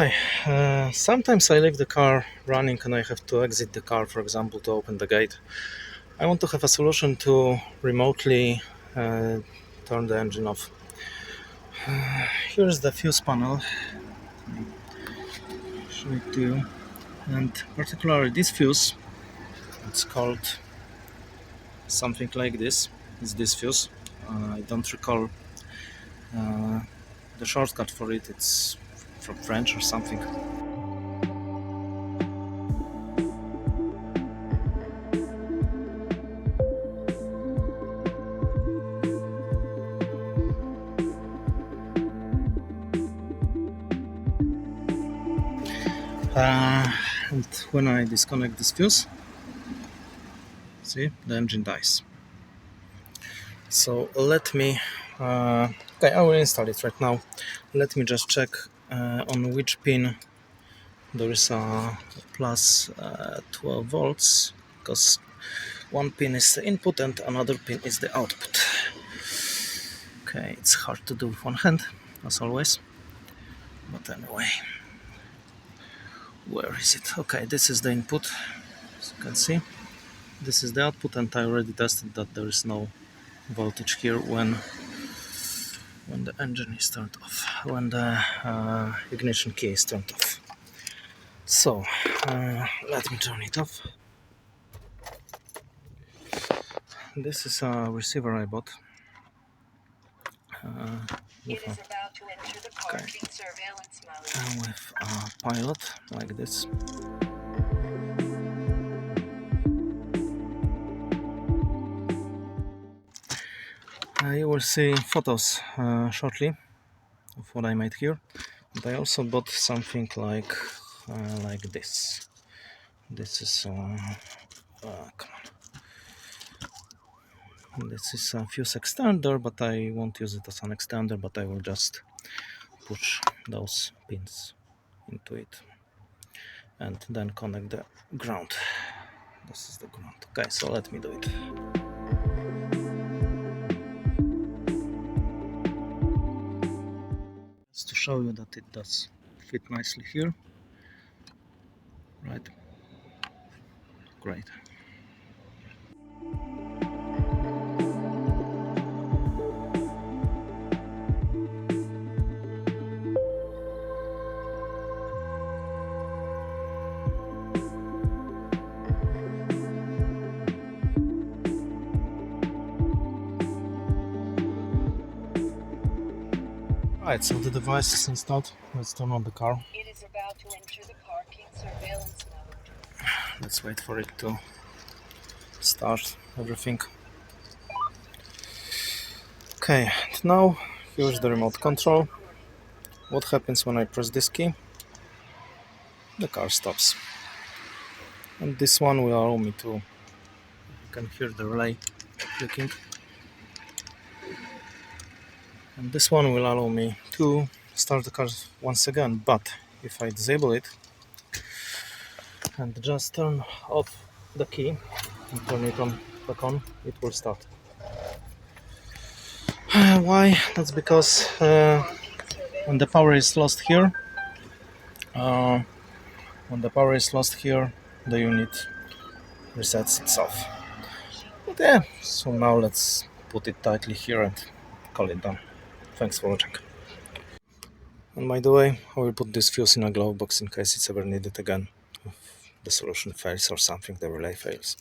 Hi, sometimes I leave the car running and I have to exit the car, for example, to open the gate. I want to have a solution to remotely turn the engine off. Here's the fuse panel, show it to you, and particularly this fuse, it's called something like this. It's this fuse. I don't recall uh, the shortcut for it, it's from French or something. And when I disconnect this fuse, see, the engine dies. So let me, okay, I will install it right now. Let me just check on which pin there is a plus 12 volts, because one pin is the input and another pin is the output. Okay, it's hard to do with one hand, as always, but anyway, where is it? Okay, this is the input, as you can see. This is the output, and I already tested that there is no voltage here when the engine is turned off, when the ignition key is turned off. So let me turn it off. This is a receiver I bought. With a pilot like this. You will see photos shortly of what I made here. But I also bought something like this. This is come on. This is a fuse extender, but I won't use it as an extender, but I will just push those pins into it and then connect the ground. This is the ground. Okay, so let me do it. Just to show you that it does fit nicely here, right? Great. Right, so the device is installed. Let's turn on the car. It is about to enter the parking surveillance mode. Let's wait for it to start everything. Okay, and now here's the remote control. What happens when I press this key? The car stops. And this one will allow me to, you can hear the relay clicking. And this one will allow me to start the car once again, but if I disable it and just turn off the key and turn it on back on, it will start. Why? That's because when the power is lost here, the unit resets itself. But yeah, so now let's put it tightly here and call it done. Thanks for watching. And by the way, I will put this fuse in a glove box in case it's ever needed again. If the solution fails or something, the relay fails.